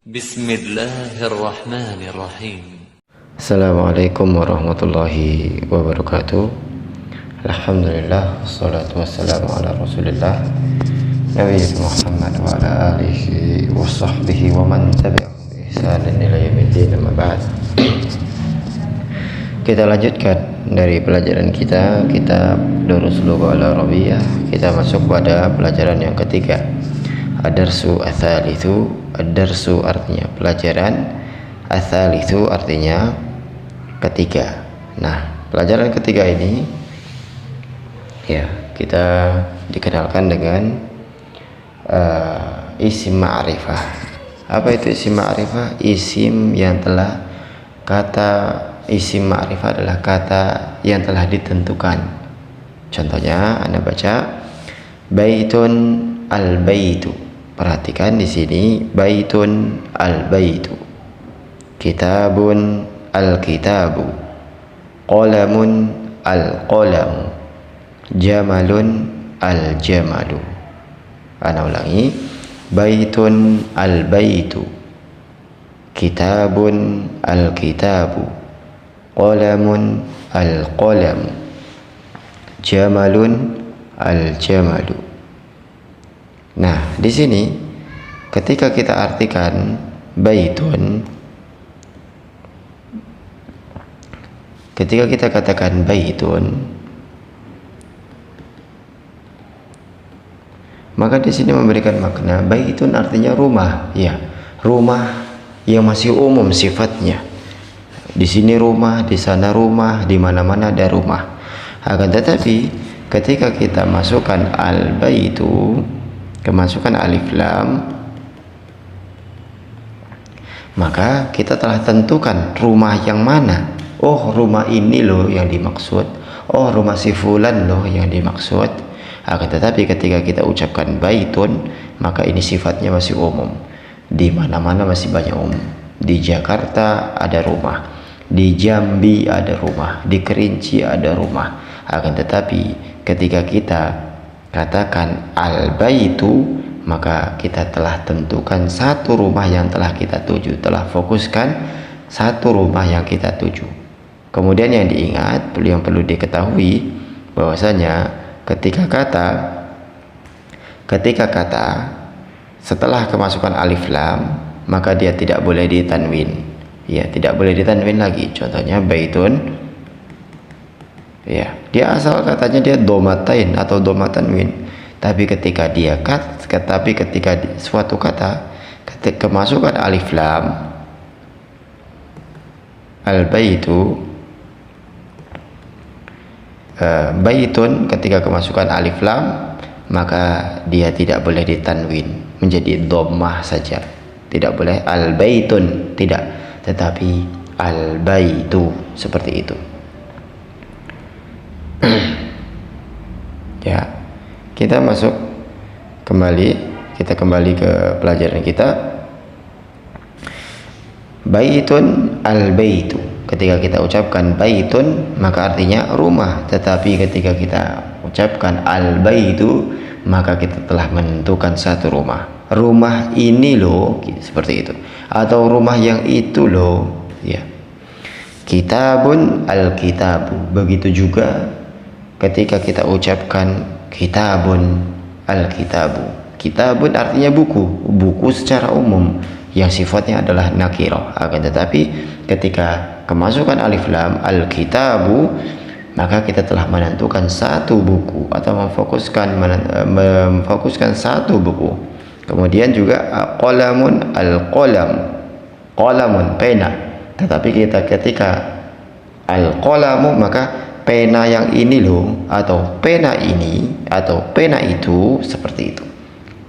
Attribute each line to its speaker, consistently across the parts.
Speaker 1: Bismillahirrahmanirrahim.
Speaker 2: Assalamualaikum warahmatullahi wabarakatuh. Alhamdulillah, wassalatu wassalamu ala rasulillah Nabi Muhammad wa ala alihi wa sahbihi wa man tabi'ahum bi ihsanin ila yaumiddin, amma ba'd. Kita lanjutkan dari pelajaran kita, kitab Durus Lughah Al-Arabiyyah. Kita masuk pada pelajaran yang ketiga, Ad-Darsu Ats-Tsalitsu. Ad-Darsu artinya pelajaran, Ats-Tsalitsu artinya ketiga. Nah, pelajaran ketiga ini ya kita dikenalkan dengan isim ma'rifah. Apa itu isim ma'rifah? Isim yang telah isim ma'rifah adalah kata yang telah ditentukan. Contohnya Anda baca baitun al-baitu. Perhatikan di sini baitun al-baitu, kitabun al-kitabu, qalamun al-qalamu, jamalun al-jamalu. Ana ulangi, baitun al-baitu, kitabun al-kitabu, qalamun al-qalamu, jamalun al-jamalu. Nah, di sini ketika kita artikan baitun, ketika kita katakan baitun, maka di sini memberikan makna baitun artinya rumah, ya, rumah yang masih umum sifatnya. Di sini rumah, di sana rumah, di mana-mana ada rumah. Akan tetapi ketika kita masukkan al-baitu, kemasukan alif lam, maka kita telah tentukan rumah yang mana. Oh, rumah ini loh yang dimaksud. Oh, rumah si fulan loh yang dimaksud. Akan tetapi ketika kita ucapkan baitun, maka ini sifatnya masih umum. Di mana-mana masih banyak umum. Di Jakarta ada rumah, di Jambi ada rumah, di Kerinci ada rumah. Akan tetapi ketika kita katakan al-baitu, maka kita telah tentukan satu rumah yang telah kita tuju, telah fokuskan satu rumah yang kita tuju. Kemudian yang diingat, yang perlu diketahui bahwasanya ketika kata setelah kemasukan alif lam, maka dia tidak boleh ditanwin. Ya, tidak boleh ditanwin lagi. Contohnya baitun, ya, dia asal katanya dia domatain atau domatanwin, tapi ketika suatu kata ketika kemasukan alif lam, al-baitu, baitun, ketika kemasukan alif lam, maka dia tidak boleh ditanwin, menjadi dhammah saja. Tidak boleh al-baitun, tidak, tetapi al-baitu, seperti itu. Ya, kita kembali ke pelajaran kita. Baitun al-baitu, ketika kita ucapkan baitun maka artinya rumah, tetapi ketika kita ucapkan al-baitu maka kita telah menentukan satu rumah. Rumah ini loh, seperti itu, atau rumah yang itu loh, ya. Kitabun al-kitabu, begitu juga ketika kita ucapkan kitabun al-kitabu. Kitabun artinya buku secara umum yang sifatnya adalah nakirah. Akan tetapi ketika kemasukan alif lam al-kitabu, maka kita telah menentukan satu buku atau memfokuskan satu buku. Kemudian juga qalamun al-qalam, qalamun pena. Tetapi ketika al-qalamu, maka pena yang ini loh, atau pena ini, atau pena itu, seperti itu.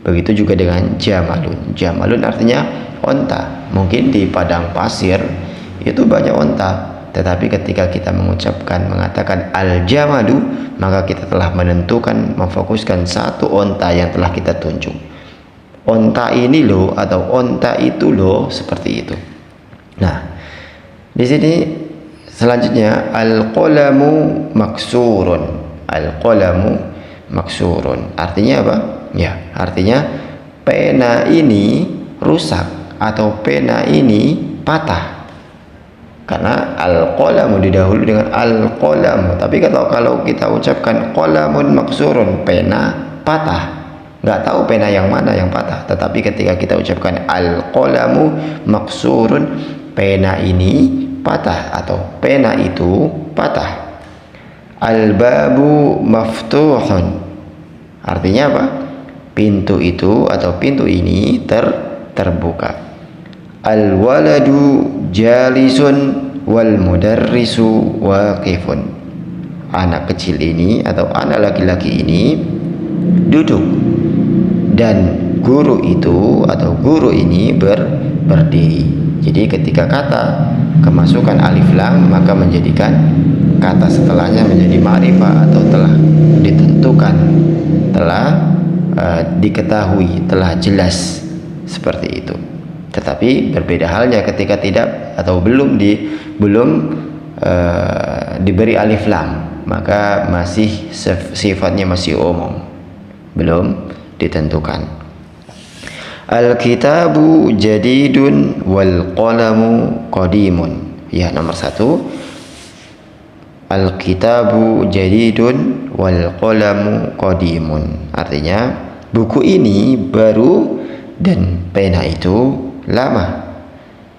Speaker 2: Begitu juga dengan jamalun. Jamalun artinya onta. Mungkin di padang pasir itu banyak onta, tetapi ketika kita mengatakan al-jamalu, maka kita telah menentukan, memfokuskan satu onta yang telah kita tunjuk. Onta ini loh, atau onta itu loh, seperti itu. Nah, di sini selanjutnya al-qalamu maksurun. Al-qalamu maksurun artinya apa? Ya, artinya pena ini rusak atau pena ini patah. Karena al-qalamu didahului dengan al-qalamu. Tapi kalau kita ucapkan qalamun maksurun, pena patah, nggak tahu pena yang mana yang patah. Tetapi ketika kita ucapkan al-qalamu maksurun, pena ini patah atau pena itu patah. Al-babu maftuhun, artinya apa? Pintu itu atau pintu ini terbuka. Al-waladu jalisun wal mudarrisu waqifun, anak kecil ini atau anak laki-laki ini duduk dan guru itu atau guru ini berdiri. Jadi ketika kata kemasukan alif lam, maka menjadikan kata setelahnya menjadi ma'rifah atau telah ditentukan, telah diketahui, telah jelas, seperti itu. Tetapi berbeda halnya ketika tidak atau belum diberi alif lam, maka masih sifatnya masih umum, belum ditentukan. Al-kitabu jadidun wal qalamu qadimun. Ya, nomor 1. Al-kitabu jadidun wal qalamu qadimun, artinya buku ini baru dan pena itu lama.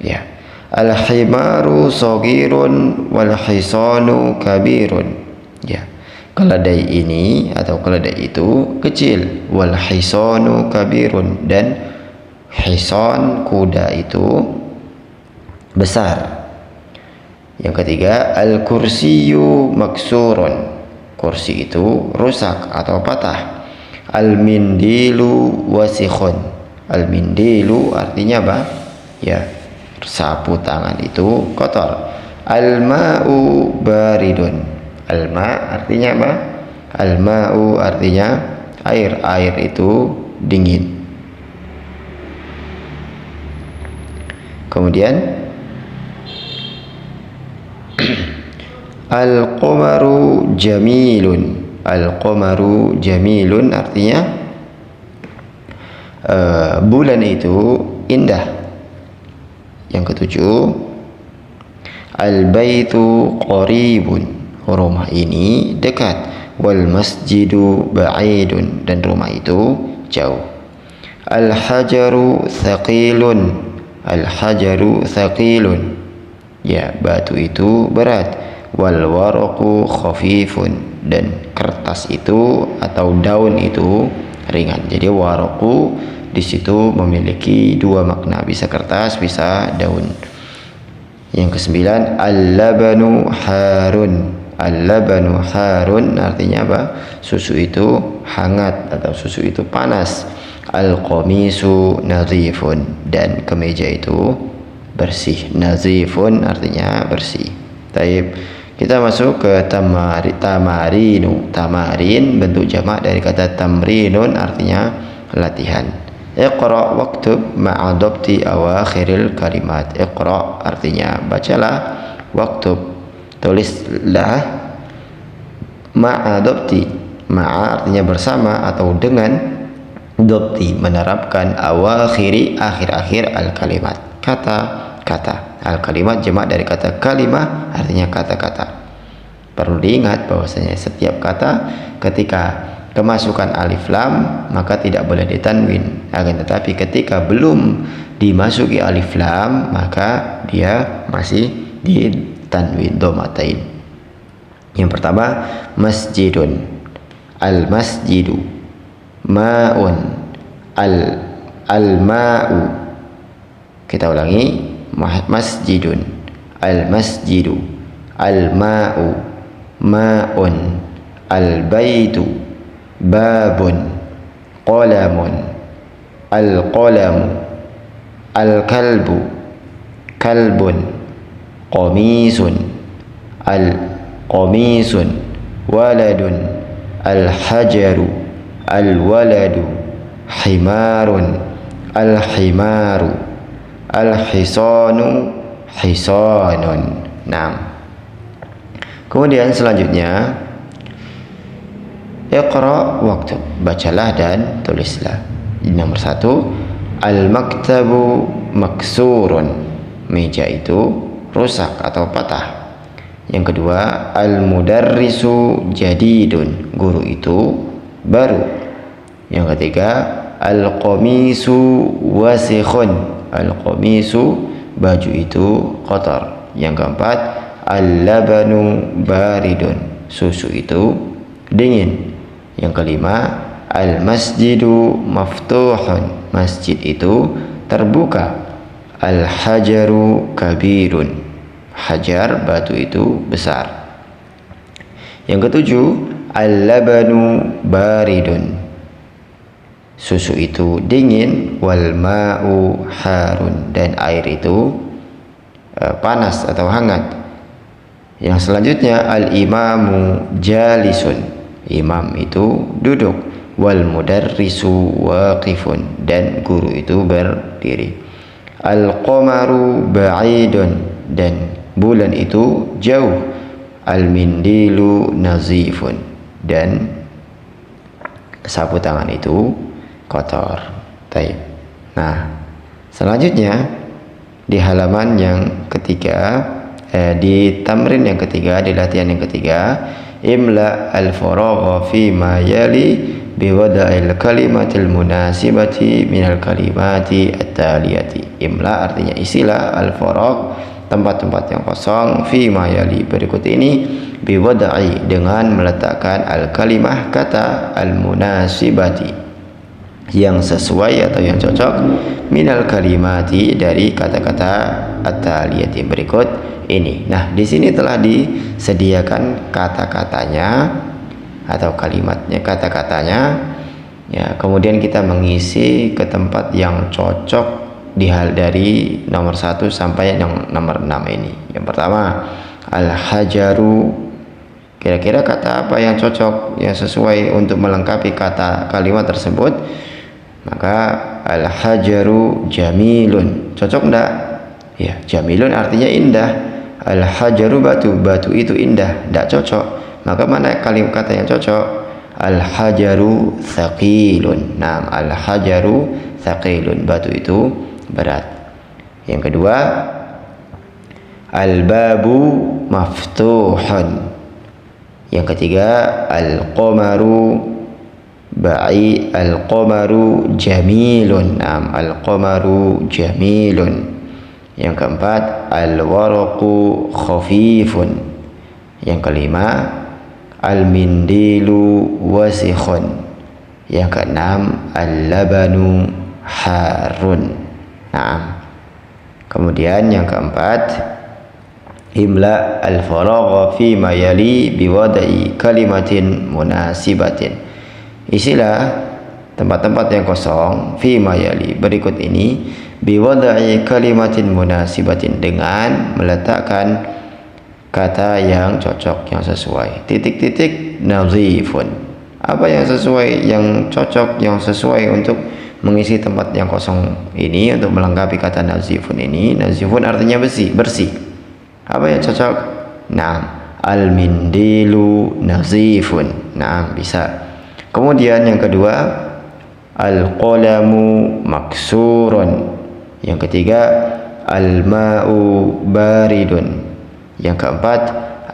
Speaker 2: Ya. Al-himaru saghirun wal hisanu kabirun. Ya. Keledai ini atau keledai itu kecil, wal hisanu kabirun, dan hisan kuda itu besar. Yang ketiga, al-kursiyu maksurun, kursi itu rusak atau patah. Al-mindilu wasikhun, al-mindilu artinya apa? Ya, sapu tangan itu kotor. Al-ma'u baridun, al-ma artinya apa? Al-ma'u artinya air, air itu dingin. Kemudian al-qamaru jamilun, al-qamaru jamilun artinya bulan itu indah. Yang ketujuh, al-baitu qaribun, rumah ini dekat. Wal masjidu ba'idun, dan rumah itu jauh. Al-hajaru thaqilun, al-hajaru thaqilun, ya, batu itu berat. Wal waraqu khafifun, dan kertas itu atau daun itu ringan. Jadi waraqu di situ memiliki dua makna, bisa kertas, bisa daun. Yang kesembilan, al-labanu harun, al-labanu harun artinya apa? Susu itu hangat atau susu itu panas. Al-qamisu nadhifun, dan kemeja itu bersih. Nadhifun artinya bersih. Taib. Kita masuk ke tamarinu. Tamarin bentuk jamak dari kata tamrinun, artinya latihan. Iqra waktub ma'a dhabti awakhiril kalimat. Iqra artinya bacalah, waktub tulislah, ma'a dhabti, ma'a artinya bersama atau dengan, dhabti menerapkan, awakhiri akhir-akhir al kalimat, kata-kata. Al kalimat jamak dari kata kalimah, artinya kata-kata. Perlu diingat bahwasanya setiap kata ketika kemasukan alif lam maka tidak boleh ditanwin. Akan tetapi ketika belum dimasuki alif lam maka dia masih ditanwin dhammatain. Yang pertama, masjidun, al masjidu, ma'un, al ma'u. Kita ulangi, masjidun, al masjidu, al ma'u, ma'un, al baitu, babun, qalamun, al qalamu, al kalbu, kalbun, qamisun, al qamisun, waladun, al hajaru, al waladu, himarun, al himaru, al-hisanu, hisanun. Nah, kemudian selanjutnya, iqra waktub, bacalah dan tulislah. Nomor 1, al-maktabu maksurun, meja itu rusak atau patah. Yang kedua, al-mudarrisu jadidun, guru itu baru. Yang ketiga, al-qamisu wasikhun, al-qamisu baju itu kotor. Yang keempat, al-labanu baridun, susu itu dingin. Yang kelima, al-masjidu maftuhun, masjid itu terbuka. Al-hajaru kabirun, hajar batu itu besar. Yang ketujuh, al-labanu baridun, susu itu dingin. Wal ma'u harun, dan air itu panas atau hangat. Yang selanjutnya, al-imamu jalisun, imam itu duduk. Wal mudarrisu waqifun, dan guru itu berdiri. Al-qamaru ba'idun, dan bulan itu jauh. Al-mindilu nazifun, dan sapu tangan itu kotor. Taib. Nah, selanjutnya di halaman yang ketiga, di tamrin yang ketiga, di latihan yang ketiga, imla al-faragha fi ma yali biwada'il kalimatil munasibati minal kalimati at-taliyati. Imla artinya isilah al-faragh, tempat-tempat yang kosong, fi ma yali berikut ini, biwada'i dengan meletakkan al-kalimah kata al-munasibati yang sesuai atau yang cocok, minal kalimati dari kata-kata at-taliyati berikut ini. Nah, di sini telah disediakan kata-katanya atau kalimatnya, kata-katanya ya. Kemudian kita mengisi ke tempat yang cocok di hal dari nomor 1 sampai yang nomor 6 ini. Yang pertama, al-hajaru, kira-kira kata apa yang cocok, yang sesuai untuk melengkapi kata kalimat tersebut? Maka al-hajaru jamilun, cocok enggak? Ya, jamilun artinya indah. Al-hajaru batu, batu itu indah, enggak cocok. Maka mana kalimat kata yang cocok? Al-hajaru thaqilun. Nah, al-hajaru thaqilun, batu itu berat. Yang kedua, al-babu maftuhun. Yang ketiga, al-qamaru al-qamaru jamilun. Nah, al-qamaru jamilun. Yang keempat, al-waraqu khafifun. Yang kelima, al-mindilu wasikhun. Yang keenam, al-labanu harun. Nah, kemudian yang keempat, imla al-faragha fi ma yali biwada'i kalimatin munasibatin. Isilah tempat-tempat yang kosong fi ma yali berikut ini, biwada'i kalimatin munasibatin dengan meletakkan kata yang cocok, yang sesuai. Titik-titik nazifun. Apa yang sesuai, yang cocok, yang sesuai untuk mengisi tempat yang kosong ini, untuk melengkapi kata nazifun ini. Nazifun artinya bersih. Apa yang cocok? Naam, al-mindilu nazifun. Naam, bisa. Kemudian yang kedua, al-qalamu maksurun. Yang ketiga, al-ma'u baridun. Yang keempat,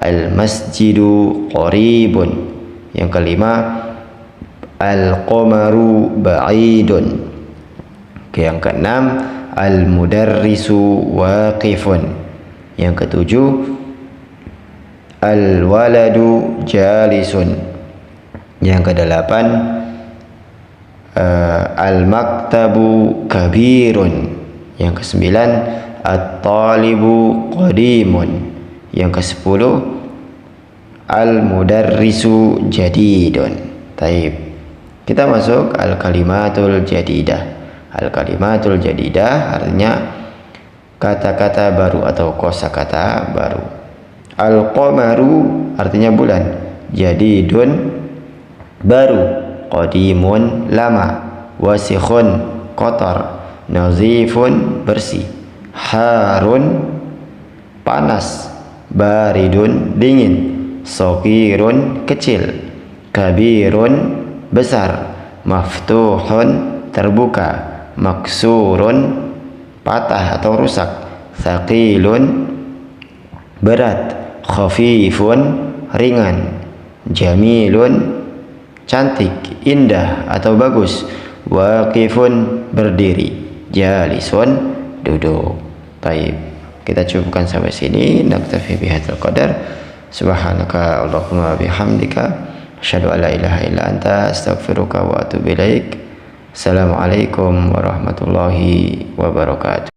Speaker 2: al-masjidu qaribun. Yang kelima, al-qamaru ba'idun. Yang keenam, al-mudarrisu waqifun. Yang ketujuh, al-waladu jalisun. Yang kedelapan, al-maktabu kabirun. Yang kesembilan, at-talibu qadimun. Yang kesepuluh, al-mudarrisu jadidun. Taib. Kita masuk al-kalimatul jadidah. Al-kalimatul jadidah artinya kata-kata baru atau kosakata baru. Al-qamaru artinya bulan. Jadidun baru. Qadimun lama. Wasikhun kotor. Nazifun bersih. Harun panas. Baridun dingin. Shagirun kecil. Kabirun besar. Maftuhun terbuka. Maksurun patah atau rusak. Thaqilun, berat. Khafifun, ringan. Jamilun, cantik, indah atau bagus. Waqifun, berdiri. Jalisun, duduk. Baik, kita cukupkan sampai sini. Naktafi bihadzal qadar. Subhanaka Allahumma bihamdika asyhadu an la ilaha illa anta astaghfiruka wa atubu ilaik. Assalamualaikum warahmatullahi wabarakatuh.